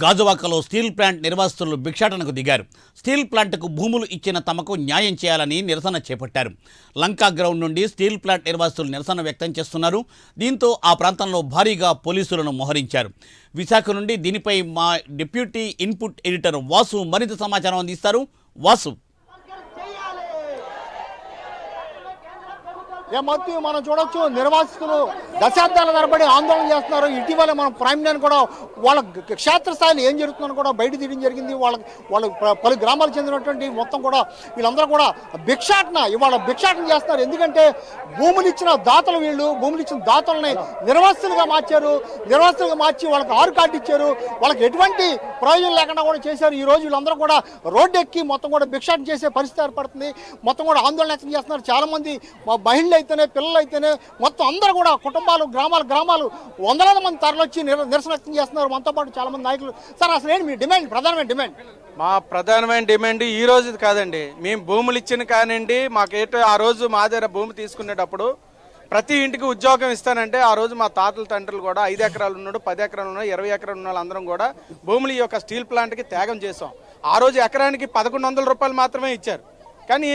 గాజువాకలో steel plant నిర్వాసితులు భిక్షాటనకు దిగారు. స్టీల్ ప్లాంట్కు భూములు ఇచ్చిన తమకు న్యాయం చేయాలని నిరసన చేపట్టారు. లంకా గ్రౌండ్ నుండి స్టీల్ ప్లాంట్ నిర్వాసితులు నిరసన వ్యక్తం చేస్తున్నారు. దీంతో ఆ ప్రాంతంలో భారీగా పోలీసులను మోహరించారు. విశాఖ నుండి దీనిపై మా డిప్యూటీ ఇన్పుట్ ఎడిటర్ వాసు మరింత సమాచారం అందిస్తారు. వాసు, మధ్య మనం చూడొచ్చు, నిర్వాసితులు దశాబ్దాల తరబడి ఆందోళన చేస్తున్నారు. ఇటీవల మనం ప్రైమ్ లైన్ కూడా వాళ్ళ క్షేత్రస్థాయిలో ఏం జరుగుతుందని కూడా బయట తీయడం జరిగింది. వాళ్ళు పలు గ్రామాలకు చెందినటువంటి మొత్తం కూడా వీళ్ళందరూ కూడా ఇవాళ భిక్షాటన చేస్తున్నారు. ఎందుకంటే భూములు ఇచ్చిన దాతలు వీళ్ళు, భూములు ఇచ్చిన దాతలని నిర్వాసితులుగా మార్చి వాళ్ళకి ఆరు కార్డు ఇచ్చారు. వాళ్ళకి ఎటువంటి ప్రయోజనం లేకుండా కూడా చేశారు. ఈ రోజు వీళ్ళందరూ కూడా రోడ్డు ఎక్కి మొత్తం కూడా భిక్షాటన చేసే పరిస్థితి ఏర్పడుతుంది. మొత్తం కూడా ఆందోళన వ్యక్తం చేస్తున్నారు. చాలా మంది మహిళలు అయితేనే, పిల్లలు అయితేనే, మొత్తం అందరూ కూడా కుటుంబాలు, గ్రామాలు వందలాది మంది తరలొచ్చి నిరసన వ్యక్తం చేస్తున్నారు. మనతో పాటు చాలా మంది నాయకులు. సార్, అసలు ఏంటి మీ డిమాండ్, ప్రధానమైన డిమాండ్? మా ప్రధానమైన డిమాండ్ ఈ రోజు కాదండి, మేము భూములు ఇచ్చిన కానివ్వండి, మాకేటో ఆ రోజు మా దగ్గర భూమి తీసుకునేటప్పుడు ప్రతి ఇంటికి ఉద్యోగం ఇస్తానంటే ఆ రోజు మా తాతల తండ్రులు కూడా 5 ఎకరాలు ఉన్నాడు, 10 ఎకరాలు ఉన్నాడు, 20 ఎకరాలు ఉన్న వాళ్ళందరం కూడా భూములు ఈ యొక్క స్టీల్ ప్లాంట్కి త్యాగం చేసాం. ఆ రోజు ఎకరానికి 1100 రూపాయలు మాత్రమే ఇచ్చారు. కానీ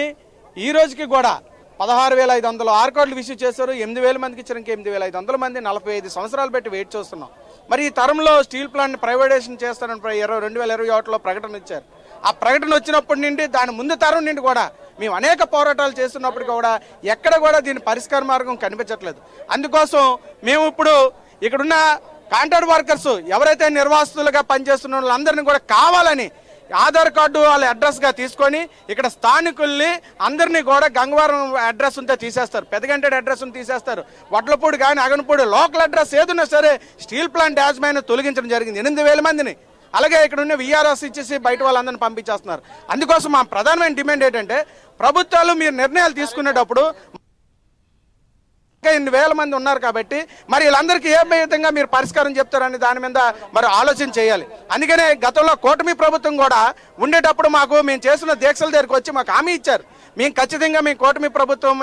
ఈ రోజుకి కూడా 16,500 ఆరు కార్డులు ఇష్యూ చేశారు. 8,000 మందికి ఇచ్చారు. ఇంకా 8,500 మంది 45 సంవత్సరాలు పెట్టి వెయిట్ చేస్తున్నాం. మరి ఈ తరంలో స్టీల్ ప్లాంట్ ప్రైవేటైజేషన్ చేస్తారని 2021లో ప్రకటన ఇచ్చారు. ఆ ప్రకటన వచ్చినప్పటి నుండి దాని ముందు తరం నుండి కూడా మేము అనేక పోరాటాలు చేస్తున్నప్పటికీ కూడా ఎక్కడ కూడా దీని పరిష్కార మార్గం కనిపించట్లేదు. అందుకోసం మేము ఇప్పుడు ఇక్కడున్న కాంట్రాక్ట్ వర్కర్స్ ఎవరైతే నిర్వాసితులుగా పనిచేస్తున్న వాళ్ళందరినీ కూడా కావాలని ఆధార్ కార్డు వాళ్ళ అడ్రస్గా తీసుకొని ఇక్కడ స్థానికుల్ని అందరినీ కూడా గంగవరం అడ్రస్ ఉంటే తీసేస్తారు, పెదగంటేడు అడ్రస్ తీసేస్తారు, వడ్లపూడి కానీ అగనపూడి లోకల్ అడ్రస్ ఏదున్నా సరే స్టీల్ ప్లాంట్ యాజమాన్యం తొలగించడం జరిగింది. 8,000 మందిని. అలాగే ఇక్కడ ఉన్న VRS ఇచ్చేసి బయట వాళ్ళందరినీ పంపించేస్తున్నారు. అందుకోసం మా ప్రధానమైన డిమాండ్ ఏంటంటే ప్రభుత్వాలు మీరు నిర్ణయాలు తీసుకునేటప్పుడు 8,000 మంది ఉన్నారు కాబట్టి మరి వీళ్ళందరికీ ఏ విధంగా మీరు పరిష్కారం చెప్తారని దాని మీద మరి ఆలోచన చేయాలి. అందుకనే గతంలో కూటమి ప్రభుత్వం కూడా ఉండేటప్పుడు మేము చేసిన దీక్షల దగ్గరికి వచ్చి మాకు హామీ ఇచ్చారు. మేము ఖచ్చితంగా కూటమి ప్రభుత్వం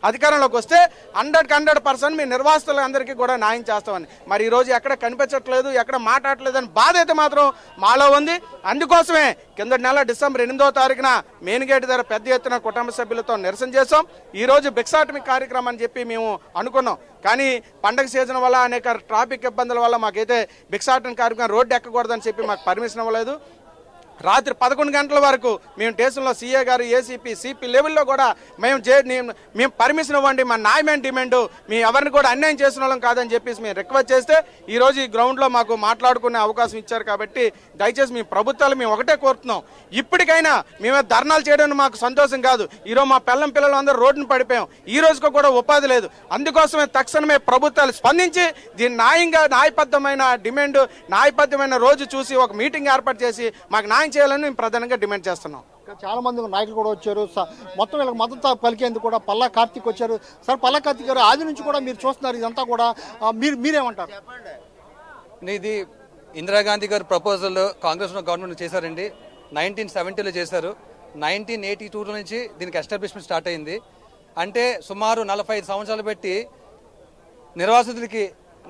అధికారంలోకి వస్తే 100% మీ నిర్వాసితులందరికీ కూడా న్యాయం చేస్తామని. మరి ఈరోజు ఎక్కడ కనిపించట్లేదు, ఎక్కడ మాట్లాడలేదు అని బాధ అయితే మాత్రం మాలో ఉంది. అందుకోసమే కిందటి నెల డిసెంబర్ 8వ తారీఖున మెయిన్ గేట్ దగ్గర పెద్ద ఎత్తున కుటుంబ సభ్యులతో నిరసన చేసాం. ఈరోజు భిక్షాటమి కార్యక్రమం అని చెప్పి మేము అనుకున్నాం. కానీ పండగ సీజన్ వల్ల అనేక ట్రాఫిక్ ఇబ్బందుల వల్ల మాకైతే భిక్షాటన కార్యక్రమం రోడ్డు ఎక్కకూడదని చెప్పి మాకు పర్మిషన్ ఇవ్వలేదు. రాత్రి 11 గంటల వరకు మేము స్టేషన్లో CA గారు, ACP, CP లెవెల్లో కూడా మేము పర్మిషన్ ఇవ్వండి, మా న్యాయమైన డిమాండ్, మేము ఎవరిని కూడా అన్యాయం చేసిన వాళ్ళం కాదని చెప్పేసి మేము రిక్వెస్ట్ చేస్తే ఈరోజు ఈ గ్రౌండ్లో మాకు మాట్లాడుకునే అవకాశం ఇచ్చారు. కాబట్టి దయచేసి మీ ప్రభుత్వాలు మేము ఒకటే కోరుతున్నాం, ఇప్పటికైనా మేమే ధర్నాలు చేయడానికి మాకు సంతోషం కాదు. ఈరోజు మా పిల్లలు అందరూ రోడ్డును పడిపోయాం. ఈ రోజుకు కూడా ఉపాధి లేదు. అందుకోసమే తక్షణమే ప్రభుత్వాలు స్పందించి దీన్ని న్యాయబద్ధమైన డిమాండ్, న్యాయబద్ధమైన రోజు చూసి ఒక మీటింగ్ ఏర్పాటు చేసి మాకు న్యాయం చేయాలని మేము ప్రధానంగా డిమాండ్ చేస్తున్నాం. చాలా మంది నాయకులు కూడా వచ్చారు. మొత్తం వీళ్ళకి మద్దతు పలికేందుకు కూడా పల్లా కార్తీక్ వచ్చారు. సార్, పల్లా కార్తీక్ గారు, ఆది నుంచి కూడా మీరు చూస్తున్నారు ఇదంతా కూడా, మీరేమంటారు? ఇది ఇందిరాగాంధీ గారు ప్రపోజల్ కాంగ్రెస్ గవర్నమెంట్ చేశారండి. 1970లో చేశారు. 1982 నుంచి దీనికి ఎస్టాబ్లిష్మెంట్ స్టార్ట్ అయింది. అంటే సుమారు 45 సంవత్సరాలు పెట్టి నిర్వాసితులకి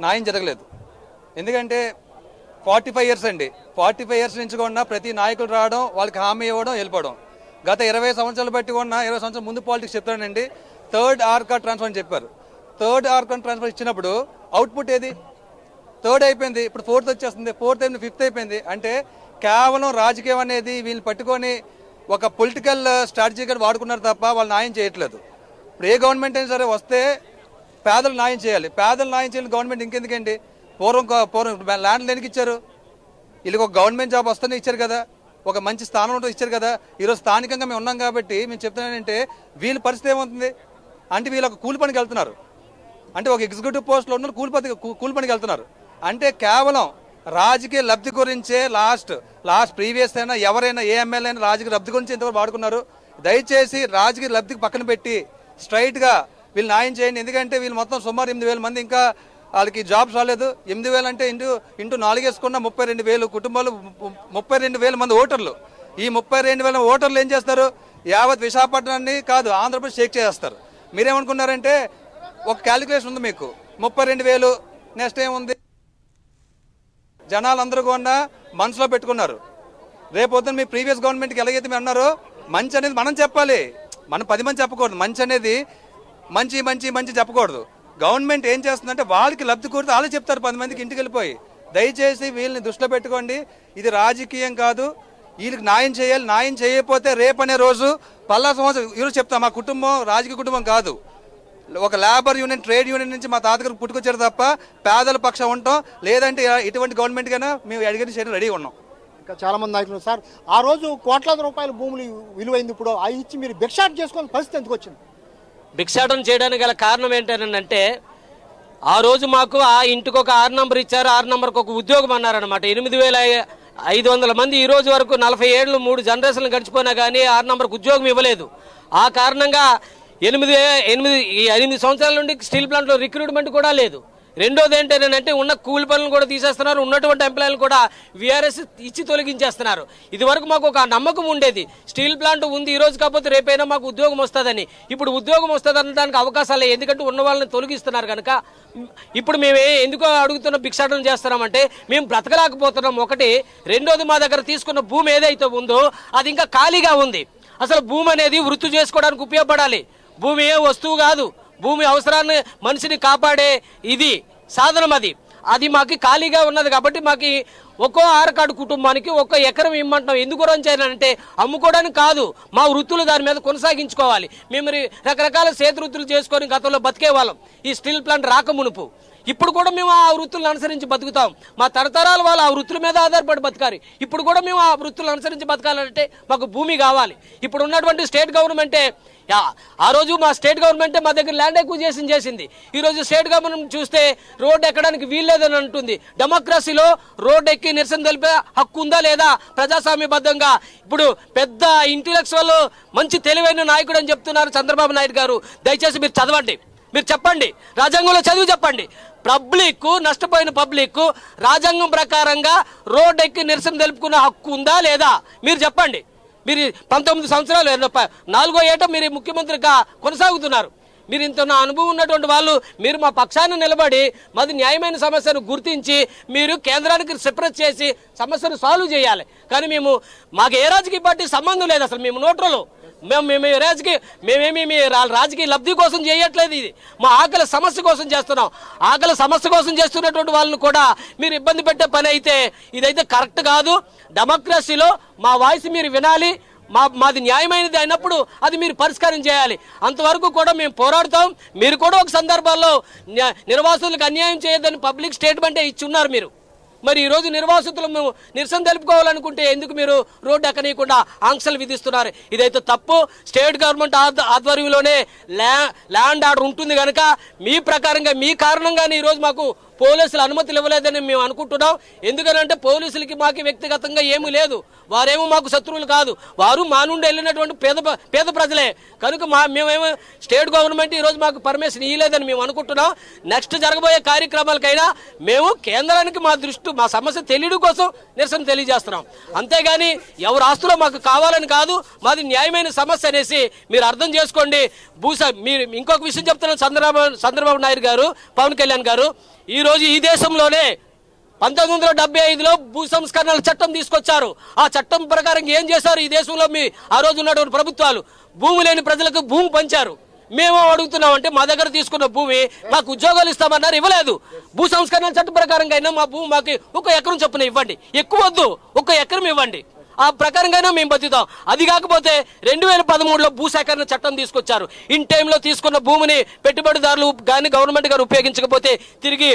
న్యాయం జరగలేదు. ఎందుకంటే 45 ఇయర్స్ అండి. 45 ఇయర్స్ నుంచి కూడా ప్రతి నాయకులు రావడం, వాళ్ళకి హామీ ఇవ్వడం, వెళ్ళిపోవడం. గత 20 సంవత్సరాలు బట్టి కూడా 20 సంవత్సరాల ముందు పాలిటిక్స్ చెప్తానండి. 3rd ఆర్ కార్డ్ ట్రాన్స్ఫర్ అని చెప్పారు. 3rd ఆర్ కార్డ్ ట్రాన్స్ఫర్ ఇచ్చినప్పుడు అవుట్పుట్ ఏది? 3rd అయిపోయింది, ఇప్పుడు 4th వచ్చేస్తుంది, 4th అయిపోయింది, 5th అయిపోయింది. అంటే కేవలం రాజకీయం అనేది వీళ్ళు పట్టుకొని ఒక పొలిటికల్ స్ట్రాటజీగా వాడుకున్నారు తప్ప వాళ్ళు న్యాయం చేయట్లేదు. ఇప్పుడు ఏ గవర్నమెంట్ అయినా సరే వస్తే పేదలు న్యాయం చేయాలి. పేదలు న్యాయం చేయాలి గవర్నమెంట్ ఇంకెందుకండి? పూర్వం ల్యాండ్ దేనికి ఇచ్చారు? వీళ్ళకి ఒక గవర్నమెంట్ జాబ్ వస్తేనే ఇచ్చారు కదా, ఒక మంచి స్థానంలో ఇచ్చారు కదా. ఈరోజు స్థానికంగా మేము ఉన్నాం కాబట్టి మేము చెప్తున్నానంటే వీళ్ళ పరిస్థితి ఏమవుతుంది అంటే వీళ్ళు ఒక కూలి పనికి వెళ్తున్నారు. అంటే ఒక ఎగ్జిక్యూటివ్ పోస్ట్లో ఉన్న కూలి పనికి వెళ్తున్నారు. అంటే కేవలం రాజకీయ లబ్ధి గురించే లాస్ట్ ప్రీవియస్ అయినా ఎవరైనా ఏ ఎమ్మెల్యే అయినా రాజకీయ లబ్ధి గురించి ఇంతవరకు వాడుకున్నారు. దయచేసి రాజకీయ లబ్ధికి పక్కన పెట్టి స్ట్రైట్గా వీళ్ళు న్యాయం చేయండి. ఎందుకంటే వీళ్ళు మొత్తం సుమారు 8,000 మంది ఇంకా వాళ్ళకి జాబ్స్ రాలేదు. 8,000 అంటే ఇంటూ 4 వేసుకున్న 32,000 కుటుంబాలు, 32,000 మంది ఓటర్లు. ఈ 32,000 ఓటర్లు ఏం చేస్తారు? యావత్ విశాఖపట్నాన్ని కాదు, ఆంధ్రప్రదేశ్ షేక్ చేస్తారు. మీరేమనుకున్నారంటే ఒక క్యాలిక్యులేషన్ ఉంది మీకు, 32,000 నెక్స్ట్ ఏముంది జనాలందరూ కూడా మనసులో పెట్టుకున్నారు. రేపొద్దున మీ ప్రీవియస్ గవర్నమెంట్కి ఎలాగైతే మీరు అన్నారో మంచి అనేది మనం చెప్పాలి, మనం 10 మంది చెప్పకూడదు. మంచి అనేది మంచి మంచి మంచి చెప్పకూడదు. గవర్నమెంట్ ఏం చేస్తుందంటే వాళ్ళకి లబ్ధి కోరితే వాళ్ళు చెప్తారు 10 మందికి ఇంటికి వెళ్ళిపోయి. దయచేసి వీళ్ళని దృష్టిలో పెట్టుకోండి. ఇది రాజకీయం కాదు, వీళ్ళకి న్యాయం చేయాలి. న్యాయం చేయకపోతే రేపనే రోజు పల్లా సంవత్సరం ఈరోజు చెప్తాం, మా కుటుంబం రాజకీయ కుటుంబం కాదు, ఒక లేబర్ యూనియన్ ట్రేడ్ యూనియన్ నుంచి మా తాతగారు పుట్టుకొచ్చారు తప్ప పేదల పక్షం ఉంటాం. లేదంటే ఇటువంటి గవర్నమెంట్ కైనా మేము అడిగిన చేయడం రెడీ ఉన్నాం. ఇంకా చాలా మంది నాయకులు సార్ ఆ రోజు కోట్లాది రూపాయల భూములు విలువైంది, ఇప్పుడు అవి ఇచ్చి మీరు భిక్షాటన చేసుకునే పరిస్థితి ఎందుకు వచ్చింది? భిక్షాటన చేయడానికి గల కారణం ఏంటంటే ఆ రోజు మాకు ఆ ఇంటికి ఒక 6 నంబర్ ఇచ్చారు, 6 నంబర్కి ఒక ఉద్యోగం అన్నారనమాట. 8,500 మంది ఈ రోజు వరకు 40 ఏళ్ళు 3 జనరేషన్లు గడిచిపోయినా కానీ 6 నంబర్కి ఉద్యోగం ఇవ్వలేదు. ఆ కారణంగా 8 సంవత్సరాల నుండి స్టీల్ ప్లాంట్లో రిక్రూట్మెంట్ కూడా లేదు. రెండోది ఏంటంటే ఉన్న కూలి పనులను కూడా తీసేస్తున్నారు, ఉన్నటువంటి ఎంప్లాయీలు కూడా వీఆర్ఎస్ ఇచ్చి తొలగించేస్తున్నారు. ఇది వరకు మాకు ఒక నమ్మకం ఉండేది, స్టీల్ ప్లాంట్ ఉంది ఈ రోజు కాకపోతే రేపైనా మాకు ఉద్యోగం వస్తుందని. ఇప్పుడు ఉద్యోగం వస్తుంది అనడానికి అవకాశాలు ఎందుకంటే ఉన్న వాళ్ళని తొలగిస్తున్నారు కనుక. ఇప్పుడు మేము ఎందుకో అడుగుతున్న భిక్షాటన చేస్తున్నామంటే మేము బ్రతకలేకపోతున్నాం ఒకటి. రెండోది మా దగ్గర తీసుకున్న భూమి ఏదైతే ఉందో అది ఇంకా ఖాళీగా ఉంది. అసలు భూమి అనేది వృత్తి చేసుకోవడానికి ఉపయోగపడాలి. భూమి ఏ వస్తువు కాదు, భూమి అవసరాన్ని మనిషిని కాపాడే ఇది సాధనం. అది మాకు ఖాళీగా ఉన్నది కాబట్టి మాకు ఒక్కో ఆరకాడు కుటుంబానికి 1 ఎకరం ఇమ్మంటాం. ఎందుకు అంటే అమ్ముకోవడానికి కాదు, మా వృత్తులు దాని మీద కొనసాగించుకోవాలి. మేము రకరకాల చేతి వృత్తులు చేసుకొని గతంలో బతికే వాళ్ళం ఈ స్టీల్ ప్లాంట్ రాకమునుపు. ఇప్పుడు కూడా మేము ఆ వృత్తులను అనుసరించి బతుకుతాం. మా తరతరాల వాళ్ళు ఆ వృత్తుల మీద ఆధారపడి బతకాలి. ఇప్పుడు కూడా మేము ఆ వృత్తులను అనుసరించి బతకాలంటే మాకు భూమి కావాలి. ఇప్పుడు ఉన్నటువంటి స్టేట్ గవర్నమెంటే ఆ రోజు మా స్టేట్ గవర్నమెంటే మా దగ్గర ల్యాండ్ ఎక్విజిషన్ చేసింది. ఈ రోజు స్టేట్ గవర్నమెంట్ చూస్తే రోడ్డు ఎక్కడానికి వీల్లేదని అంటుంది. డెమోక్రసీలో రోడ్డు ఎక్కి నిరసన తెలిపే హక్కు ఉందా లేదా ప్రజాస్వామ్యబద్ధంగా? ఇప్పుడు పెద్ద ఇంటెలెక్చువల్ మంచి తెలివైన నాయకుడు అని చెప్తున్నారు చంద్రబాబు నాయుడు గారు. దయచేసి మీరు చదవండి, మీరు చెప్పండి, రాజ్యాంగంలో చదివి చెప్పండి. పబ్లిక్ నష్టపోయిన పబ్లిక్ రాజ్యాంగం ప్రకారంగా రోడ్డు ఎక్కి నిరసన తెలుపుకునే హక్కు ఉందా లేదా మీరు చెప్పండి. మీరు 19 సంవత్సరాలు 4వ ఏట మీరు ముఖ్యమంత్రిగా కొనసాగుతున్నారు. మీరు ఇంత నా అనుభవం ఉన్నటువంటి వాళ్ళు మీరు మా పక్షాన్ని నిలబడి మాది న్యాయమైన సమస్యను గుర్తించి మీరు కేంద్రానికి సెపరేట్ చేసి సమస్యను సాల్వ్ చేయాలి. కానీ మాకు ఏ రాజకీయ పార్టీ సంబంధం లేదు. అసలు మేము నోట్రలు మేమేమి రాజకీయ లబ్ధి కోసం చేయట్లేదు. ఇది మా ఆకలి సమస్య కోసం చేస్తున్నాం. ఆకలి సమస్య కోసం చేస్తున్నటువంటి వాళ్ళని కూడా మీరు ఇబ్బంది పెట్టే పని అయితే ఇదైతే కరెక్ట్ కాదు. డెమోక్రసీలో మా వాయిస్ మీరు వినాలి. మాది న్యాయమైనది అయినప్పుడు అది మీరు పరిష్కారం చేయాలి. అంతవరకు కూడా మేము పోరాడుతాం. మీరు కూడా ఒక సందర్భాల్లో నిర్వాసితులకు అన్యాయం చేయొద్దని పబ్లిక్ స్టేట్మెంటే ఇచ్చి ఉన్నారు మీరు. మరి ఈ రోజు నిర్వాసితులు మేము నిరసన తెలుపుకోవాలనుకుంటే ఎందుకు మీరు రోడ్డు ఎక్కనీయకుండా ఆంక్షలు విధిస్తున్నారు? ఇదైతే తప్పు. స్టేట్ గవర్నమెంట్ ఆధ్వర్యంలోనే ల్యాండ్ ఆర్డర్ ఉంటుంది కనుక మీ ప్రకారంగా మీ కారణంగానే ఈరోజు మాకు పోలీసులు అనుమతులు ఇవ్వలేదని మేము అనుకుంటున్నాం. ఎందుకనంటే పోలీసులకి మాకు వ్యక్తిగతంగా ఏమీ లేదు, వారేమో మాకు శత్రువులు కాదు, వారు మా నుండి వెళ్ళినటువంటి పేద ప్రజలే కనుక మేమేమో స్టేట్ గవర్నమెంట్ ఈరోజు మాకు పర్మిషన్ ఇవ్వలేదని మేము అనుకుంటున్నాం. నెక్స్ట్ జరగబోయే కార్యక్రమాలకైనా మేము కేంద్రానికి మా సమస్య తెలియడం కోసం నిరసన తెలియజేస్తున్నాం. అంతేగాని ఎవరు ఆస్తులో మాకు కావాలని కాదు, మాది న్యాయమైన సమస్య అనేసి మీరు అర్థం చేసుకోండి. మీరు ఇంకొక విషయం చెప్తున్నాను, చంద్రబాబు నాయుడు గారు, పవన్ కళ్యాణ్ గారు ఈ రోజు ఈ దేశంలోనే 1975లో భూ సంస్కరణల చట్టం తీసుకొచ్చారు. ఆ చట్టం ప్రకారం ఏం చేశారు ఈ దేశంలో ఆ రోజు ఉన్నటువంటి ప్రభుత్వాలు? భూమి లేని ప్రజలకు భూమి పంచారు. మేము అడుగుతున్నామంటే మా దగ్గర తీసుకున్న భూమి మాకు ఉద్యోగాలు ఇస్తామన్నారు, ఇవ్వలేదు. భూ సంస్కరణల చట్టం ప్రకారంగా అయినా మా భూమి మాకు 1 ఎకరం చొప్పున ఇవ్వండి, ఎక్కువ వద్దు, 1 ఎకరం ఇవ్వండి. ఆ ప్రకారంగానే మేము బతుకుతాం. అది కాకపోతే 2013లో భూసేకరణ చట్టం తీసుకొచ్చారు. ఇన్ టైంలో తీసుకున్న భూమిని పెట్టుబడిదారులు కానీ గవర్నమెంట్ గారు ఉపయోగించకపోతే తిరిగి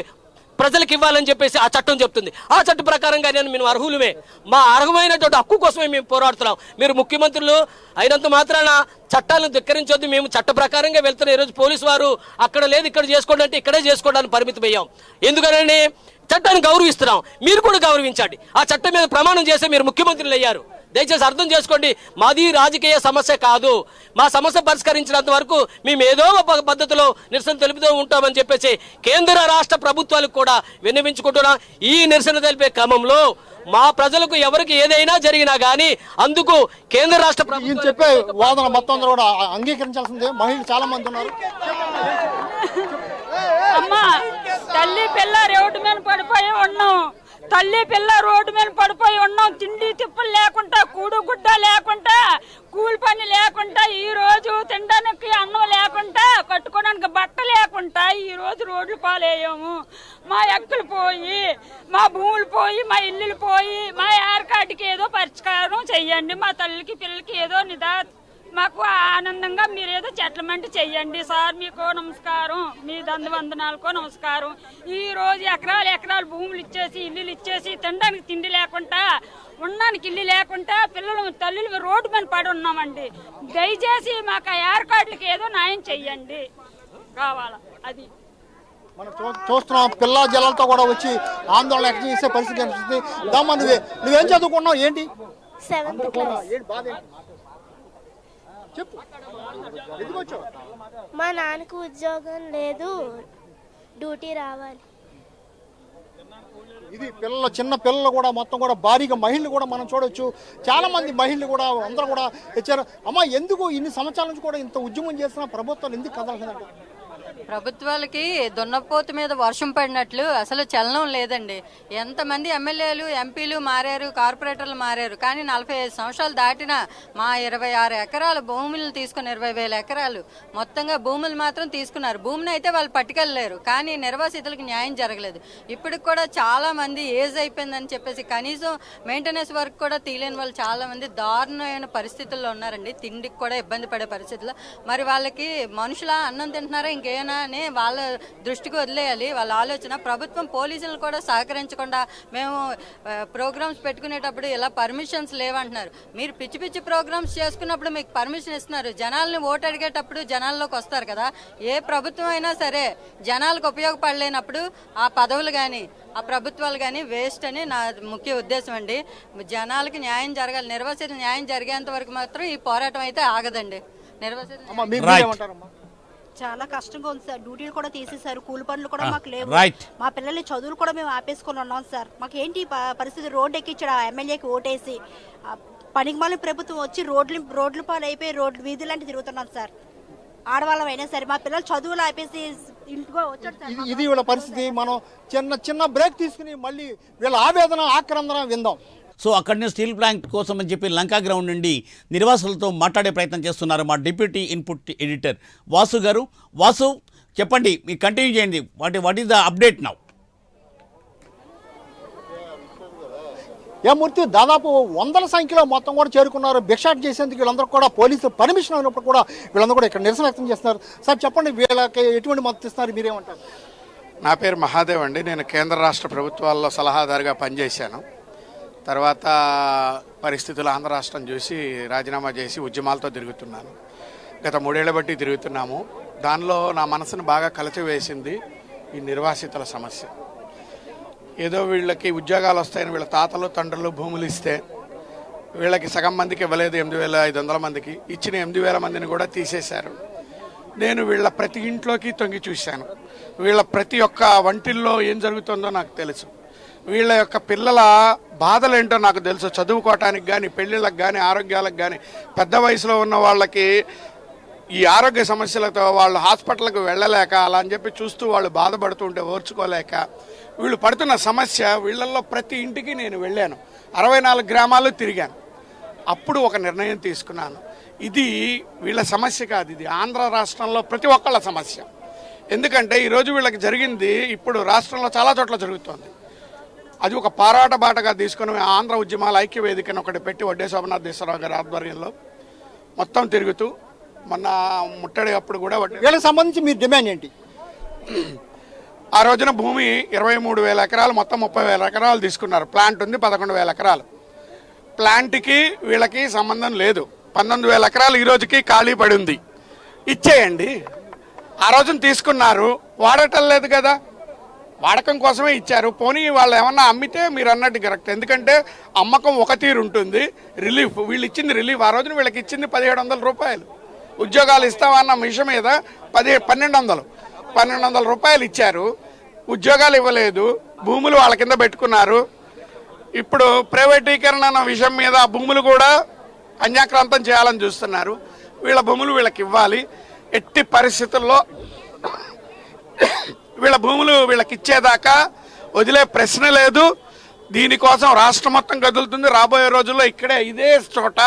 ప్రజలకు ఇవ్వాలని చెప్పేసి ఆ చట్టం చెప్తుంది. ఆ చట్టం ప్రకారంగా మేము అర్హులమే. మా అర్హమైనటువంటి హక్కు కోసమే మేము పోరాడుతున్నాం. మీరు ముఖ్యమంత్రులు అయినంత మాత్రాన చట్టాలను ధిక్కరించొద్దు. మేము చట్ట ప్రకారంగా వెళ్తున్నాం. ఈరోజు పోలీసు వారు అక్కడ లేదు ఇక్కడ చేసుకోండి అంటే ఇక్కడే చేసుకోవడానికి పరిమితం అయ్యాం. ఎందుకనండి చట్టాన్ని గౌరవిస్తున్నాం, మీరు కూడా గౌరవించండి. ఆ చట్టం మీద ప్రమాణం చేసి మీరు ముఖ్యమంత్రులు అయ్యారు. దయచేసి అర్థం చేసుకోండి, మాది రాజకీయ సమస్య కాదు. మా సమస్య పరిష్కరించినంత వరకు మేము ఏదో ఒక పద్ధతిలో నిరసన తెలుపుతూ ఉంటామని చెప్పేసి కేంద్ర రాష్ట్ర ప్రభుత్వాలకు కూడా విన్నవించుకుంటున్నాం. ఈ నిరసన తెలిపే క్రమంలో మా ప్రజలకు ఎవరికి ఏదైనా జరిగినా గానీ అందుకు కేంద్ర రాష్ట్ర ప్రభుత్వం చెప్పే వాదన మొత్తం అందరూ కూడా అంగీకరించాల్సిందే. మహిళలు చాలా మంది ఉన్నారు. అమ్మా తల్లి పిల్ల రోడ్డు మీద పడిపోయి ఉన్నాం. తల్లి పిల్ల రోడ్డు మీద పడిపోయి ఉన్నాం. తిండి తిప్పులు లేకుండా, కూడు గుడ్డ లేకుండా, కూలి పని లేకుండా, ఈ రోజు తినడానికి అన్నం లేకుండా, కట్టుకోవడానికి బట్ట లేకుండా ఈ రోజు రోడ్లు పాలయ్యాము. మా ఎక్కలు పోయి, మా భూములు పోయి, మా ఇల్లులు పోయి, మా ఏర్కాటికి ఏదో పరిష్కారం చెయ్యండి. మా తల్లికి పిల్లలకి ఏదో మాకు ఆనందంగా మీరు ఏదో సెటిల్మెంట్ చెయ్యండి సార్. మీకు నమస్కారం, మీ వందనాలకో నమస్కారం. ఈ రోజు ఎకరాలు భూములు ఇచ్చేసి, ఇల్లులు ఇచ్చేసి, తినడానికి తిండి లేకుండా, ఉండడానికి ఇల్లు లేకుండా, పిల్లలు తల్లులు రోడ్డు మీద పడి ఉన్నామండి. దయచేసి మాకు ఏర్పాట్లకి ఏదో న్యాయం చెయ్యండి కావాలా. అది మనం చూస్తున్నాం. పిల్ల జలాలతో కూడా వచ్చి ఆందోళన ఎక్కడ చేసే పరిస్థితి కనిపిస్తుంది. దమ్మా నువ్వేం చదువుకున్నావు? ఏంటి 7th క్లాస్. చెప్పు, ఎందుకు వచ్చావు? మా నాన్నకు ఉద్యోగం లేదు, డ్యూటీ రావాలి. ఇది పిల్లలు, చిన్న పిల్లలు కూడా మొత్తం కూడా భారీగా మహిళలు కూడా మనం చూడొచ్చు. చాలా మంది మహిళలు కూడా అందరూ కూడా వచ్చారు. అమ్మ, ఎందుకు ఇన్ని సంవత్సరాల నుంచి కూడా ఇంత ఉద్యమం చేస్తున్న ప్రభుత్వాలు ఎందుకు కదలలేదంట? ప్రభుత్వాలకి దున్నపోతు మీద వర్షం పడినట్లు అసలు చలనం లేదండి. ఎంతమంది ఎమ్మెల్యేలు, ఎంపీలు మారారు, కార్పొరేటర్లు మారారు, కానీ 45 సంవత్సరాలు దాటిన మా 26 ఎకరాల భూములను తీసుకుని 20,000 ఎకరాలు మొత్తంగా భూములు మాత్రం తీసుకున్నారు. భూమిని అయితే వాళ్ళు పట్టుకెళ్ళలేరు, కానీ నిర్వాసితులకు న్యాయం జరగలేదు. ఇప్పటికి కూడా చాలా మంది ఏజ్ అయిపోయిందని చెప్పేసి కనీసం మెయింటెనెన్స్ వర్క్ కూడా తీయలేని వాళ్ళు చాలా మంది దారుణమైన పరిస్థితుల్లో ఉన్నారండి. తిండికి కూడా ఇబ్బంది పడే పరిస్థితుల్లో. మరి వాళ్ళకి మనుషుల అన్నం తింటున్నారా ఇంకేమైనా అని వాళ్ళ దృష్టికి వదిలేయాలి వాళ్ళ ఆలోచన. ప్రభుత్వం పోలీసులు కూడా సహకరించకుండా మేము ప్రోగ్రామ్స్ పెట్టుకునేటప్పుడు ఇలా పర్మిషన్స్ లేవంటున్నారు. మీరు పిచ్చి పిచ్చి ప్రోగ్రామ్స్ చేసుకున్నప్పుడు మీకు పర్మిషన్ ఇస్తున్నారు. జనాల్ని ఓటు అడిగేటప్పుడు జనాల్లోకి వస్తారు కదా. ఏ ప్రభుత్వం అయినా సరే జనాలకు ఉపయోగపడలేనప్పుడు ఆ పదవులు కానీ ఆ ప్రభుత్వాలు కానీ వేస్ట్ అని నా ముఖ్య ఉద్దేశం అండి. జనాలకి న్యాయం జరగాలి. నిర్వాసిత న్యాయం జరిగేంత వరకు మాత్రం ఈ పోరాటం అయితే ఆగదండి. నిర్వాసిత చాలా కష్టంగా ఉంది సార్. డ్యూటీలు కూడా తీసేశారు, కూలి పనులు కూడా మాకు లేవు. మా పిల్లల్ని చదువులు కూడా మేము ఆపేసుకొని ఉన్నాం సార్. మాకు ఏంటి పరిస్థితి? రోడ్డు ఎక్కించాడు ఆ ఎమ్మెల్యేకి ఓటేసి. పనికిమాలిన ప్రభుత్వం వచ్చి రోడ్లు పాలు అయిపోయి వీధులంటే తిరుగుతున్నాం సార్. ఆడవాళ్ళం అయినా సరే మా పిల్లలు చదువులు ఆపేసి ఇంటికో వచ్చాడు సార్. ఇది వీళ్ళ పరిస్థితి. మనం చిన్న బ్రేక్ తీసుకుని మళ్ళీ వీళ్ళ ఆవేదన, ఆక్రందన విందాం. సో అక్కడనే స్టీల్ ప్లాంట్ కోసం అని చెప్పి లంకా గ్రౌండ్ నుండి నిర్వాసులతో మాట్లాడే ప్రయత్నం చేస్తున్నారు మా డిప్యూటీ ఇన్పుట్ ఎడిటర్ వాసు గారు. వాసు, చెప్పండి, మీరు కంటిన్యూ చేయండి. What is the update now? Murthy, దాదాపు 100ల సంఖ్యలో మొత్తం కూడా చేరుకున్నారు. భిక్షాటన చేసేందుకు వీళ్ళందరూ కూడా పోలీసులు పర్మిషన్ అయినప్పుడు కూడా వీళ్ళందరూ కూడా ఇక్కడ నిరసన వ్యక్తం చేస్తున్నారు. సార్ చెప్పండి, వీళ్ళకి ఎటువంటి మద్దతు ఇస్తున్నారు, మీరేమంటారు? నా పేరు మహాదేవ్ అండి. నేను కేంద్ర రాష్ట్ర ప్రభుత్వాల్లో సలహాదారుగా పనిచేశాను. తర్వాత పరిస్థితులు ఆంధ్ర రాష్ట్రం చూసి రాజీనామా చేసి ఉద్యమాలతో తిరుగుతున్నాను. గత 3 ఏళ్ల బట్టి తిరుగుతున్నాము. దానిలో నా మనసును బాగా కలిచివేసింది ఈ నిర్వాసితుల సమస్య. ఏదో వీళ్ళకి ఉద్యోగాలు వస్తాయని వీళ్ళ తాతలు తండ్రులు భూములు ఇస్తే వీళ్ళకి సగం మందికి ఇవ్వలేదు, 8,500 మందికి ఇచ్చిన 8,000 మందిని కూడా తీసేశారు. నేను వీళ్ళ ప్రతి ఇంట్లోకి తొంగి చూశాను. వీళ్ళ ప్రతి ఒక్క వంటిల్లో ఏం జరుగుతుందో నాకు తెలుసు. వీళ్ళ యొక్క పిల్లల బాధలేంటో నాకు తెలుసు. చదువుకోవటానికి కానీ, పెళ్ళిళ్ళకి కానీ, ఆరోగ్యాలకు కానీ, పెద్ద వయసులో ఉన్న వాళ్ళకి ఈ ఆరోగ్య సమస్యలతో వాళ్ళు హాస్పిటల్కి వెళ్ళలేక అలా అని చెప్పి చూస్తూ వాళ్ళు బాధపడుతుంటే ఓర్చుకోలేక వీళ్ళు పడుతున్న సమస్య. వీళ్ళల్లో ప్రతి ఇంటికి నేను వెళ్ళాను, 64 గ్రామాలు తిరిగాను. అప్పుడు ఒక నిర్ణయం తీసుకున్నాను, ఇది వీళ్ళ సమస్య కాదు, ఇది ఆంధ్ర రాష్ట్రంలో ప్రతి ఒక్కళ్ళ సమస్య. ఎందుకంటే ఈరోజు వీళ్ళకి జరిగింది ఇప్పుడు రాష్ట్రంలో చాలా చోట్ల జరుగుతోంది. అది ఒక పోరాట బాటగా తీసుకుని ఆంధ్ర ఉద్యమాల ఐక్య వేదికను ఒకటి పెట్టి వడ్డే శోభనాథేశ్వరరావు గారి ఆధ్వర్యంలో మొత్తం తిరుగుతూ మొన్న ముట్టడి అప్పుడు కూడా వీళ్ళకి సంబంధించి మీ డిమాండ్ ఏంటి? ఆ రోజున భూమి 23,000 ఎకరాలు, మొత్తం 30,000 ఎకరాలు తీసుకున్నారు. ప్లాంట్ ఉంది 11,000 ఎకరాలు. ప్లాంట్కి వీళ్ళకి సంబంధం లేదు. 19,000 ఎకరాలు ఈ రోజుకి ఖాళీ పడి ఉంది. ఇచ్చేయండి. ఆ రోజున తీసుకున్నారు, వాడటం లేదు కదా, వాడకం కోసమే ఇచ్చారు. పోనీ వాళ్ళు ఏమన్నా అమ్మితే మీరు అన్నట్టు కరెక్ట్. ఎందుకంటే అమ్మకం ఒక తీరు ఉంటుంది, రిలీఫ్ వీళ్ళు ఇచ్చింది రిలీఫ్. ఆ రోజున వీళ్ళకి ఇచ్చింది 1,700 రూపాయలు. ఉద్యోగాలు ఇస్తామన్న విషయం మీద 1,200 రూపాయలు ఇచ్చారు. ఉద్యోగాలు ఇవ్వలేదు, భూములు వాళ్ళ కింద పెట్టుకున్నారు. ఇప్పుడు ప్రైవేటీకరణ అన్న విషయం మీద భూములు కూడా అన్యాక్రాంతం చేయాలని చూస్తున్నారు. వీళ్ళ భూములు వీళ్ళకి ఇవ్వాలి. ఎట్టి పరిస్థితుల్లో వీళ్ళ భూములు వీళ్ళకి ఇచ్చేదాకా వదిలే ప్రశ్న లేదు. దీనికోసం రాష్ట్రం మొత్తం కదులుతుంది. రాబోయే రోజుల్లో ఇక్కడే ఇదే చోట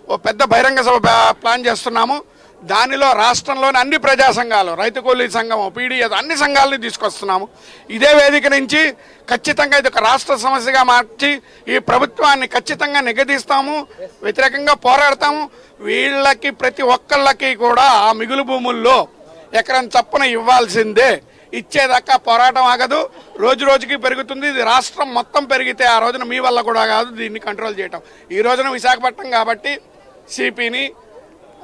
ఓ పెద్ద బహిరంగ సభ ప్లాన్ చేస్తున్నాము. దానిలో రాష్ట్రంలోని అన్ని ప్రజా సంఘాలు, రైతు కూలీ సంఘం, పీడీఎస్ అన్ని సంఘాలని తీసుకొస్తున్నాము. ఇదే వేదిక నుంచి ఖచ్చితంగా ఇది ఒక రాష్ట్ర సమస్యగా మార్చి ఈ ప్రభుత్వాన్ని ఖచ్చితంగా నిగదీస్తాము, వ్యతిరేకంగా పోరాడతాము. వీళ్ళకి ప్రతి ఒక్కళ్ళకి కూడా ఆ మిగులు భూముల్లో ఎకరం చప్పున ఇవ్వాల్సిందే. ఇచ్చేదాకా పోరాటం ఆగదు. రోజు రోజుకి పెరుగుతుంది. ఇది రాష్ట్రం మొత్తం పెరిగితే ఆ రోజున మీ వల్ల కూడా కాదు దీన్ని కంట్రోల్ చేయటం. ఈ రోజున విశాఖపట్నం కాబట్టి సిపిని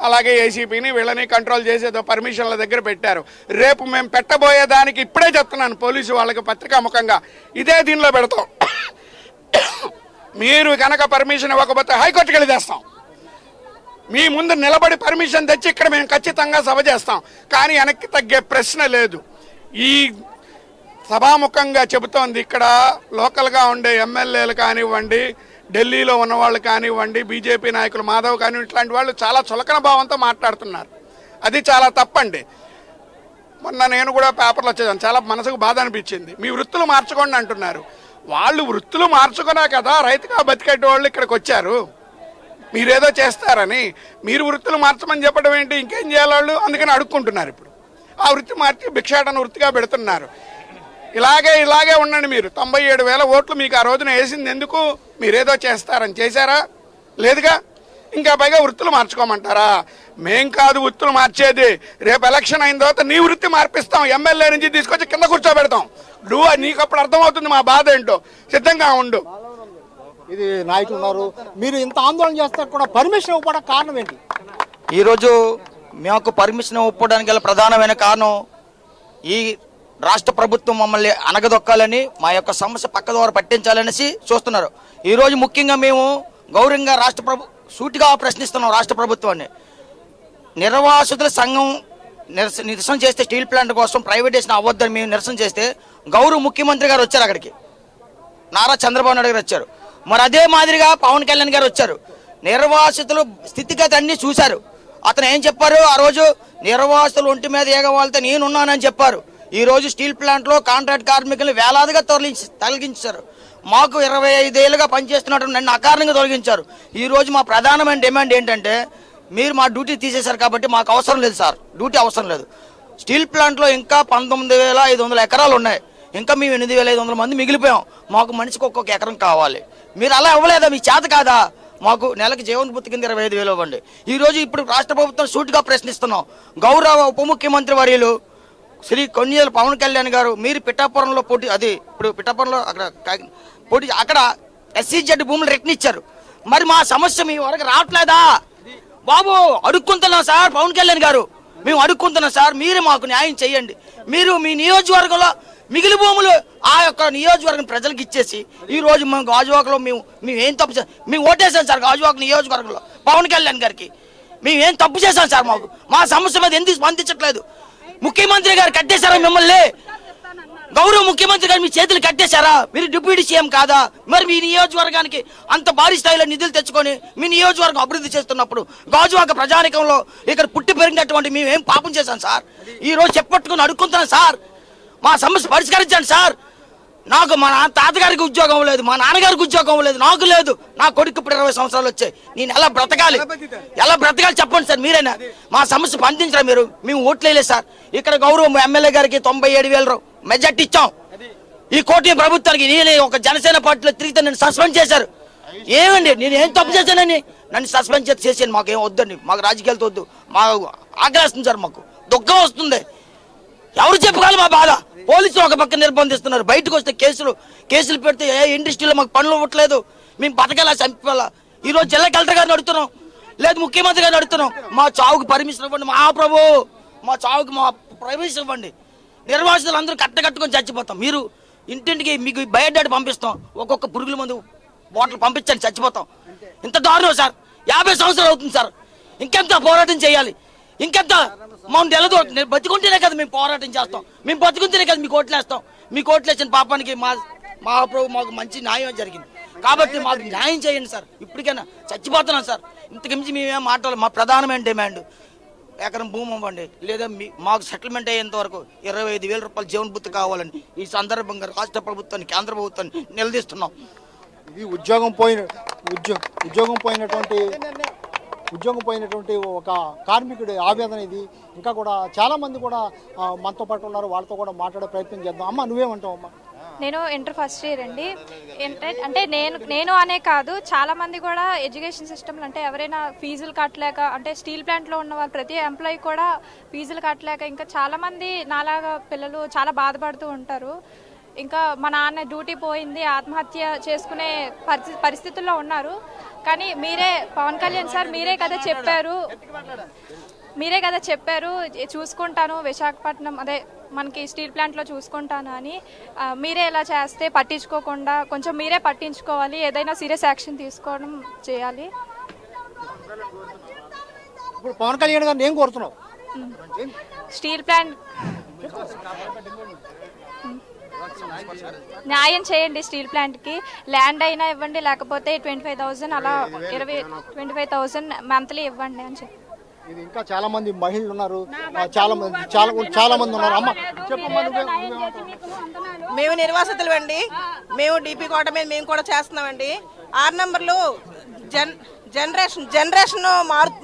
అలాగే ఏసీపీని వీళ్ళని కంట్రోల్ చేసేదో పర్మిషన్ల దగ్గర పెట్టారు. రేపు మేము పెట్టబోయేదానికి ఇప్పుడే చెప్తున్నాను పోలీసు వాళ్ళకి పత్రికా ముఖంగా ఇదే దీనిలో పెడతాం. మీరు కనుక పర్మిషన్ ఇవ్వకపోతే హైకోర్టుకి వెళ్ళి చేస్తాం. మీ ముందు నిలబడి పర్మిషన్ తెచ్చి ఇక్కడ మేము ఖచ్చితంగా సభ చేస్తాం. కానీ వెనక్కి తగ్గే ప్రశ్న లేదు. ఈ సభాముఖంగా చెబుతోంది ఇక్కడ లోకల్గా ఉండే ఎమ్మెల్యేలు కానివ్వండి, ఢిల్లీలో ఉన్నవాళ్ళు కానివ్వండి, బీజేపీ నాయకులు మాధవ్ కానీ ఇట్లాంటి వాళ్ళు చాలా చులకన భావంతో మాట్లాడుతున్నారు. అది చాలా తప్పండి. మొన్న నేను కూడా పేపర్లో వచ్చేదాన్ని, చాలా మనసుకు బాధ అనిపించింది. మీ వృత్తులు మార్చుకోండి అంటున్నారు. వాళ్ళు వృత్తులు మార్చుకున్నా కదా రైతుగా బతికేట వాళ్ళు ఇక్కడికి వచ్చారు. మీరేదో చేస్తారని మీరు వృత్తులు మార్చమని చెప్పడం ఏంటి? ఇంకేం చేయాలి వాళ్ళు? అందుకని అడుక్కుంటున్నారు. ఇప్పుడు ఆ వృత్తి మార్చి భిక్షాటన వృత్తిగా పెడుతున్నారు. ఇలాగే ఉండండి. మీరు 97,000 ఓట్లు మీకు ఆ రోజున వేసింది ఎందుకు? మీరేదో చేస్తారని. చేశారా? లేదుగా. ఇంకా పైగా వృత్తులు మార్చుకోమంటారా? మేం కాదు వృత్తులు మార్చేది. రేపు ఎలక్షన్ అయిన తర్వాత నీ వృత్తి మార్పిస్తాం. ఎమ్మెల్యే నుంచి తీసుకొచ్చి కింద కూర్చోబెడతాం. నీకు అప్పుడు అర్థమవుతుంది మా బాధ ఏంటో. సిద్ధంగా ఉండు. ఇది నాయకులు ఉన్నారు, మీరు ఇంత ఆందోళన చేస్తే కూడా పర్మిషన్ ఇవ్వడం కారణం ఏంటి? ఈరోజు మాకు పర్మిషన్ ఇవ్వడానికి గల ప్రధానమైన కారణం ఈ రాష్ట్ర ప్రభుత్వం మమ్మల్ని అనగదొక్కాలని, మా యొక్క సమస్య పక్కదోర పట్టించాలనేసి చూస్తున్నారు. ఈరోజు ముఖ్యంగా మేము గౌరవంగా సూటిగా ప్రశ్నిస్తున్నాం రాష్ట్ర ప్రభుత్వాన్ని. నిర్వాసితుల సంఘం నిరసన చేస్తే స్టీల్ ప్లాంట్ కోసం ప్రైవేటేషన్ అవ్వద్దని మేము నిరసన చేస్తే గౌరవ ముఖ్యమంత్రి గారు వచ్చారు. అక్కడికి నారా చంద్రబాబు నాయుడు గారు వచ్చారు. మరి అదే మాదిరిగా పవన్ కళ్యాణ్ గారు వచ్చారు. నిర్వాసితులు స్థితిగతి అన్ని చూశారు. అతను ఏం చెప్పారు? ఆ రోజు నిర్వాసితులు ఒంటి మీద ఏగవాళ్ళతో నేనున్నానని చెప్పారు. ఈ రోజు స్టీల్ ప్లాంట్లో కాంట్రాక్ట్ కార్మికులు వేలాదిగా తొలగించారు. మాకు 25 ఏళ్ళుగా పనిచేస్తున్నట్టు నన్ను అకారణంగా తొలగించారు. ఈ రోజు మా ప్రధానమైన డిమాండ్ ఏంటంటే, మీరు మా డ్యూటీ తీసేశారు కాబట్టి మాకు అవసరం లేదు సార్, డ్యూటీ అవసరం లేదు. స్టీల్ ప్లాంట్లో ఇంకా 19,500 ఎకరాలు ఉన్నాయి. ఇంకా మేము 8,500 మంది మిగిలిపోయాం. మాకు మనిషికి ఒక్కొక్క ఎకరం కావాలి. మీరు అలా ఇవ్వలేదా? మీ చేత కాదా? మాకు నెలకి జీవనభృతి కింద 25,000 ఇవ్వండి. ఈరోజు ఇప్పుడు రాష్ట్ర ప్రభుత్వం సూటిగా ప్రశ్నిస్తున్నాం. గౌరవ ఉప ముఖ్యమంత్రి వర్యులు శ్రీ కొన్నియేల పవన్ కళ్యాణ్ గారు, మీరు పిఠాపురంలో పోటీ, అది ఇప్పుడు పిఠాపురంలో అక్కడ SCZ భూములు రిటర్న్ ఇచ్చారు. మరి మా సమస్య మీ వరకు రావట్లేదా బాబు? అడుక్కుంటున్నాం సార్ పవన్ కళ్యాణ్ గారు, మేము అడుక్కుంటున్నాం సార్, మీరు మాకు న్యాయం చేయండి. మీరు మీ నియోజకవర్గంలో మిగిలి భూములు ఆ యొక్క నియోజకవర్గం ప్రజలకు ఇచ్చేసి ఈ రోజు మేము గాజువాకలో మేము ఏం తప్పు మేము ఓటేసాం సార్. గాజువాక నియోజకవర్గంలో పవన్ కళ్యాణ్ గారికి మేము ఏం తప్పు చేశాం సార్? మా సమస్య మీద ఎందుకు స్పందించట్లేదు? ముఖ్యమంత్రి గారు కట్టేశారా మిమ్మల్ని? గౌరవ ముఖ్యమంత్రి గారు మీ చేతులు కట్టేశారా? మీరు డిప్యూటీ సీఎం కాదా? మరి మీ నియోజకవర్గానికి అంత భారీ స్థాయిలో నిధులు తెచ్చుకొని మీ నియోజకవర్గం అభివృద్ధి చేస్తున్నప్పుడు గాజువాక ప్రజానికంలో ఇక్కడ పుట్టి పెరిగినటువంటి మేము ఏం పాపం చేశాం సార్? ఈ రోజు చెప్పట్టుకుని అడుక్కుంటున్నాం సార్, మా సమస్య పరిష్కరించండి సార్. నాకు మా తాతగారికి ఉద్యోగం లేదు, మా నాన్నగారికి ఉద్యోగం లేదు, నాకు లేదు. నా కొడుకు ఇప్పుడు 20 సంవత్సరాలు వచ్చాయి. నేను ఎలా బ్రతకాలి చెప్పండి సార్. మీరైనా మా సమస్య స్పందించరా? మేము ఓట్లేదు సార్. ఇక్కడ గౌరవ ఎమ్మెల్యే గారికి 97,000 మెజార్టీ ఇచ్చాం. ఈ కోటి ప్రభుత్వానికి నేను ఒక జనసేన పార్టీలో తిరిగితే నన్ను సస్పెండ్ చేశారు. ఏమండి నేను ఏం తప్పు చేశానని నన్ను సస్పెండ్ చేసేయండి. మాకేం వద్దండి, మాకు రాజకీయాలతో వద్దు. మాకు ఆగ్రహిస్తుంది సార్, మాకు దుఃఖం వస్తుంది. ఎవరు చెప్పుకోవాలి మా బాధ? పోలీసులు ఒక పక్క నిర్బంధిస్తున్నారు. బయటకు వస్తే కేసులు పెడితే ఏ ఇండస్ట్రీలో మాకు పనులు ఇవ్వట్లేదు. మేము బతకాలా చంపాలా? ఈ రోజు జిల్లా కలెక్టర్ గారిని అడుగుతున్నాం, లేదు ముఖ్యమంత్రి గారిని అడుగుతున్నాం. మా చావుకి పర్మిషన్ ఇవ్వండి మహాప్రభు, మా చావుకి మా పర్మిషన్ ఇవ్వండి. నిర్వాసితులు అందరూ కట్టుకొని చచ్చిపోతాం. మీరు ఇంటింటికి మీకు బయోడేటా పంపిస్తాం, ఒక్కొక్క పురుగుల మందు బాటిల్ పంపించండి, చచ్చిపోతాం. ఇంత దారుణం సార్. 50 సంవత్సరాలు అవుతుంది సార్. ఇంకెంత పోరాటం చేయాలి? ఇంకెంత? మనం తెలదు. బతికుంటేనే కదా మేము పోరాటం చేస్తాం. మేము బతుకుంటేనే కదా మీకు ఓట్లేస్తాం. మీకు ఓట్లేసిన పాపానికి మా ప్రభు మాకు మంచి న్యాయం జరిగింది కాబట్టి మాకు న్యాయం చేయండి సార్. ఇప్పటికైనా చచ్చిపోతున్నాం సార్. ఇంతకుమించి మేమేం మాట్లాడాలి? మా ప్రధానమైన డిమాండ్ ఎకరం భూమి ఇవ్వండి, లేదా మాకు సెటిల్మెంట్ అయ్యేంత వరకు 25,000 రూపాయలు జీవనభృతి కావాలని ఈ సందర్భంగా రాష్ట్ర ప్రభుత్వాన్ని, కేంద్ర ప్రభుత్వాన్ని నిలదీస్తున్నాం. ఇది ఉద్యోగం పోయినటువంటి ఒక కార్మికుడి ఆవేదన ఇది. ఇంకా కూడా చాలా మంది కూడా మనతో పాటు ఉన్నారు, వాళ్ళతో కూడా మాట్లాడే ప్రయత్నం చేద్దాం. అమ్మ నువ్వేమంటావు అమ్మా? నేను ఇంటర్ ఫస్ట్ ఇయర్ అండి. అంటే నేను అనే కాదు, చాలా మంది కూడా ఎడ్యుకేషన్ సిస్టమ్లో అంటే ఎవరైనా ఫీజులు కట్టలేక, అంటే స్టీల్ ప్లాంట్లో ఉన్న వాళ్ళు ప్రతి ఎంప్లాయీ కూడా ఫీజులు కట్టలేక ఇంకా చాలా మంది నాలాగా పిల్లలు చాలా బాధపడుతూ ఉంటారు. ఇంకా మా నాన్న డ్యూటీ పోయింది, ఆత్మహత్య చేసుకునే పరిస్థితుల్లో ఉన్నారు. కానీ మీరే పవన్ కళ్యాణ్ సార్ మీరే కదా చెప్పారు చూసుకుంటాను విశాఖపట్నం అదే మనకి స్టీల్ ప్లాంట్లో చూసుకుంటాను అని. మీరే ఇలా చేస్తే పట్టించుకోకుండా కొంచెం మీరే పట్టించుకోవాలి, ఏదైనా సీరియస్ యాక్షన్ తీసుకోవడం చేయాలి. ఇప్పుడు పవన్ కళ్యాణ్ గారిని ఏం కోరుతున్నావు? స్టీల్ ప్లాంట్ న్యాయం చేయండి, స్టీల్ ప్లాంట్కి ల్యాండ్ అయినా ఇవ్వండి, లేకపోతే 25,000 అలా 25,000 మంత్లీ ఇవ్వండి అని చెప్పి. ఇది ఇంకా చాలా మంది మహిళలు ఉన్నారు, చాలా మంది ఉన్నారు. అమ్మ చెప్పమ్మా మేము నిర్వాసితులు అండి, మేము డీపీ కోట మీద మేము కూడా చేస్తున్నామండి. 6 నంబర్లు జనరేషన్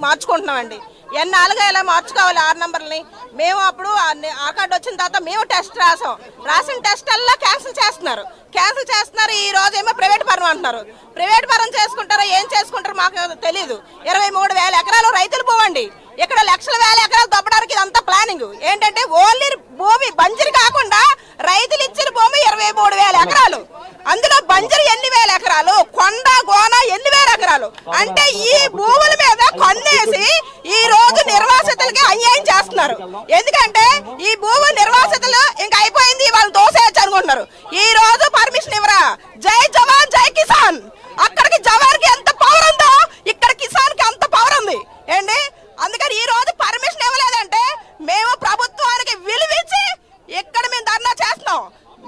మార్చుకుంటున్నామండి. ఎన్నాళ్ళుగా ఇలా మార్చుకోవాలి 6 నంబర్లని. మేము అప్పుడు ఆ కార్డు వచ్చిన తర్వాత మేము టెస్ట్ రాసిన టెస్ట్ అల్లా క్యాన్సిల్ చేస్తున్నారు. ఈ రోజు ఏమో ప్రైవేట్ పరం అంటున్నారు. ప్రైవేట్ పరం చేసుకుంటారో ఏం చేసుకుంటారో మాకు తెలియదు. 23,000 ఎకరాలు రైతులు పోవండి, ఇక్కడ లక్షల వేల ఎకరాలు దొబ్బడానికి ఇదంతా ప్లానింగ్. ఏంటంటే ఓన్లీ భూమి బంజరు కాకుండా రైతులు ఇచ్చిన భూమి 23,000 ఎకరాలు, అందులో బంజరు 8,000 ఎకరాలు, కొండ గోన 8,000 ఎకరాలు. అంటే ఈ భూముల మీద కొన్నేసి ఈ రోజు నిర్వాసితులకి అన్యాయం చేస్తున్నారు. ఎందుకంటే ఈ భూమి నిర్వాసితులు ఇంకా అయిపోయింది, వాళ్ళు దోసేయచ్చు అనుకుంటున్నారు. ఈ రోజు పర్మిషన్ ఇవ్వరా? జై జవాన్ జై కిసాన్. అక్కడికి జవాన్ కి ఎంత పవర్ ఉందో ఇక్కడ కిసాన్ కి అంత పవర్ ఉంది ఏంటి. అందుకని ఈ రోజు పర్మిషన్ ఇవ్వలేదంటే మేము ప్రభుత్వానికి విలువిచ్చి ఇక్కడ మేము ధర్నా చేస్తున్నాం.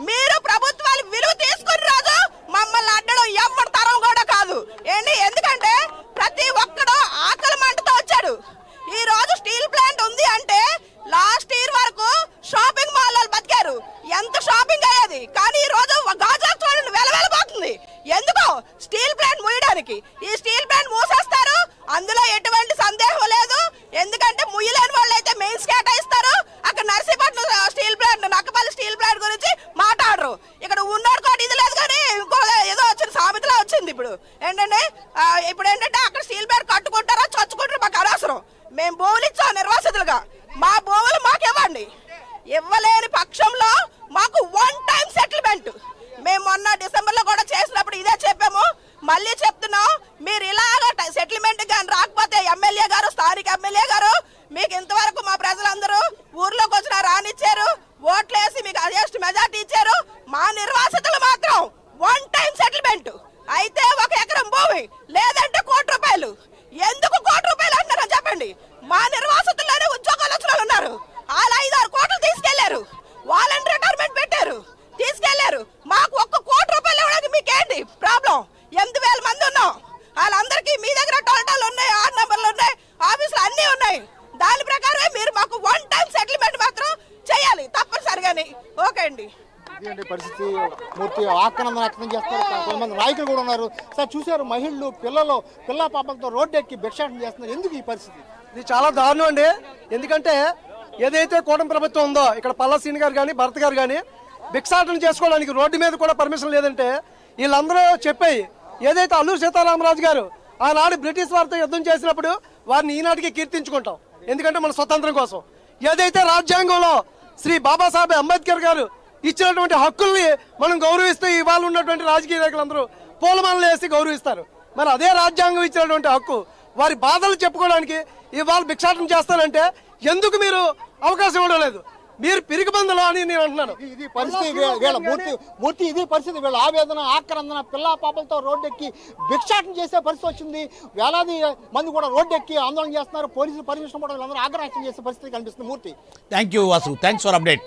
మీరు ప్రభుత్వాలు విలువ తీసుకుని రోజు మమ్మల్ని అడ్డడం ఎవ్వరి తరం కూడా కాదు ఏంటి. ఎందుకంటే ప్రతి ఒక్కడు ఆకలి మంటతో వచ్చాడు. ఈ రోజు స్టీల్ ప్లాంట్ ఉంది అంటే లాస్ట్ ఇయర్ వరకు షాపింగ్ మాల్ వాళ్ళు బతికారు, ఎంత షాపింగ్ అయ్యేది. కానీ ఈ రోజు గాజులకు చూడండి వెలవెలబోతుంది. ఎందుకో స్టీల్ ప్లాంట్ మూయడానికి. ఈ స్టీల్ ప్లాంట్ మూసేస్తారు, అందులో ఎటువంటి సందేహం లేదు. ఎందుకంటే ముయ్యలేని వాళ్ళు అయితే మెయిన్స్ కేటాయిస్తారు. అక్కడ Narsipatnam steel plant, Nakkapalli steel plant గురించి మాట్లాడరు. ఇక్కడ ఉన్నోడు కూడా ఇది లేదు, కానీ ఇంకో ఏదో వచ్చిన సామెతలా వచ్చింది. ఇప్పుడు ఏంటంటే అక్కడ స్టీల్ ప్లాంట్ కట్టుకుంటారా చచ్చుకుంటారా మాకు అనవసరం. మేము భూములు ఇచ్చాం నిర్వాసితులుగా, మా భూములు మాకు ఇవ్వండి. ఇవ్వలేని పక్షంలో మాకు 1 టైం సెటిల్మెంట్. మేము మొన్న డిసెంబర్ లో కూడా చేసినప్పుడు ఇదే చెప్పాము, మళ్ళీ చెప్తున్నాం. మీరు ఇలాగ సెటిల్మెంట్ కానీ రాకపోతే ఎమ్మెల్యే గారు, స్థానిక ఎమ్మెల్యే గారు మీకు ఇంతవరకు మా ప్రజలందరూ ఊర్లోకి వచ్చిన రానిచ్చారు, ఓట్లేసి మీకు హైయెస్ట్ మెజార్టీ ఇచ్చారు. మా నిర్వాసితులు మాత్రం 1 టైం సెటిల్మెంట్. అయితే 1 ఎకరం భూమి లేదంటే ₹1,00,00,000. ఎందుకు ₹1,00,00,000 అంటారని చెప్పండి. మా నిర్వాసితుల్లోనే ఉద్యోగాలు వచ్చిన వాళ్ళు ఉన్నారు. వాళ్ళు 5-6 కోట్లు తీసుకెళ్లారు, వాళ్ళని రిటైర్మెంట్ పెట్టారు, తీసుకెళ్లారు. మాకు ₹1,00,00,000 ఇవ్వడానికి మీకేంటి ప్రాబ్లం? 8,000 మంది ఉన్నాం, వాళ్ళందరికీ మీ దగ్గర టోటల్ ఉన్నాయి, 6 నంబర్లు ఉన్నాయి, ఆఫీసులు అన్నీ ఉన్నాయి. దాని ప్రకారమే మీరు మాకు 1 టైం సెటిల్మెంట్ మాత్రం చేయాలి తప్పనిసరిగాని. ఓకే అండి. ఇదేంటి పరిస్థితి? మూర్తి ఆక్రందన వ్యక్తం చేస్తారు. కొంతమంది నాయకులు కూడా ఉన్నారు. సార్ చూశారు, మహిళలు పిల్ల పాపలతో రోడ్డు ఎక్కి భిక్షాటన చేస్తున్నారు. ఎందుకు ఈ పరిస్థితి? ఇది చాలా దారుణం అండి. ఎందుకంటే ఏదైతే కూటమి ప్రభుత్వం ఉందో, ఇక్కడ పల్లా శ్రీని గారు కానీ భరత్ గారు కానీ భిక్షాటన చేసుకోవడానికి రోడ్డు మీద కూడా పర్మిషన్ లేదంటే వీళ్ళందరూ చెప్పాయి. ఏదైతే అల్లూరు సీతారామరాజు గారు ఆనాడు బ్రిటిష్ వారితో యుద్ధం చేసినప్పుడు వారిని ఈనాటికి కీర్తించుకుంటాం. ఎందుకంటే మన స్వతంత్రం కోసం. ఏదైతే రాజ్యాంగంలో శ్రీ బాబాసాహెబ్ అంబేద్కర్ గారు ఇచ్చినటువంటి హక్కుల్ని మనం గౌరవిస్తూ ఇవాళ ఉన్నటువంటి రాజకీయ నాయకులందరూ పూలమాలలు వేసి గౌరవిస్తారు. మరి అదే రాజ్యాంగం ఇచ్చినటువంటి హక్కు వారి బాధలు చెప్పుకోవడానికి ఇవాళ భిక్షాటన చేస్తానంటే ఎందుకు మీరు అవకాశం ఇవ్వడం లేదు? మీరు పిరిగిబందులు అని నేను అంటున్నాను. ఇది పరిస్థితి మూర్తి ఇది పరిస్థితి. వీళ్ళ ఆవేదన, ఆక్రందన, పిల్ల పాపలతో రోడ్డు ఎక్కి భిక్షాటన చేసే పరిస్థితి వచ్చింది. వేలాది మంది కూడా రోడ్డు ఎక్కి ఆందోళన చేస్తున్నారు. పోలీసులు పర్మిషన్ కూడా వీళ్ళందరూ ఆగ్రహం చేసే పరిస్థితి కనిపిస్తుంది. Murthy, thank you Vasu, thanks for update.